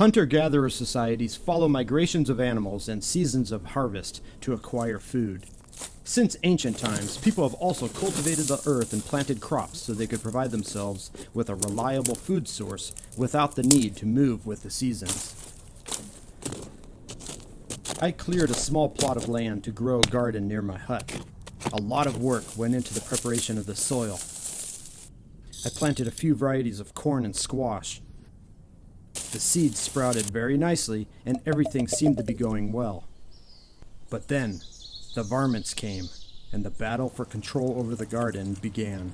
Hunter-gatherer societies follow migrations of animals and seasons of harvest to acquire food. Since ancient times, people have also cultivated the earth and planted crops so they could provide themselves with a reliable food source without the need to move with the seasons. I cleared a small plot of land to grow a garden near my hut. A lot of work went into the preparation of the soil. I planted a few varieties of corn and squash. The seeds sprouted very nicely, and everything seemed to be going well. But then, the varmints came, and the battle for control over the garden began.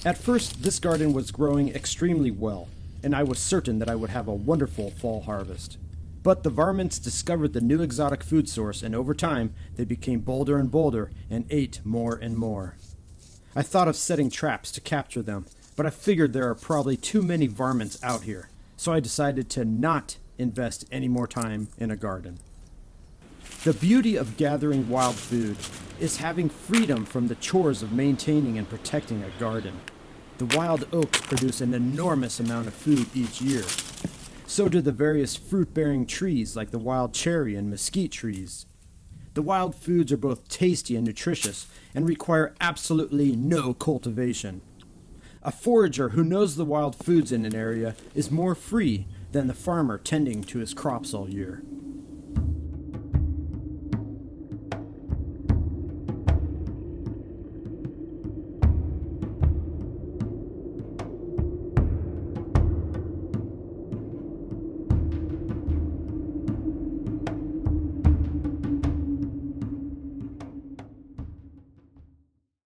At first, this garden was growing extremely well, and I was certain that I would have a wonderful fall harvest. But the varmints discovered the new exotic food source, and over time, they became bolder and bolder and ate more and more. I thought of setting traps to capture them, but I figured there are probably too many varmints out here, so I decided to not invest any more time in a garden. The beauty of gathering wild food is having freedom from the chores of maintaining and protecting a garden. The wild oaks produce an enormous amount of food each year. So do the various fruit-bearing trees like the wild cherry and mesquite trees. The wild foods are both tasty and nutritious and require absolutely no cultivation. A forager who knows the wild foods in an area is more free than the farmer tending to his crops all year.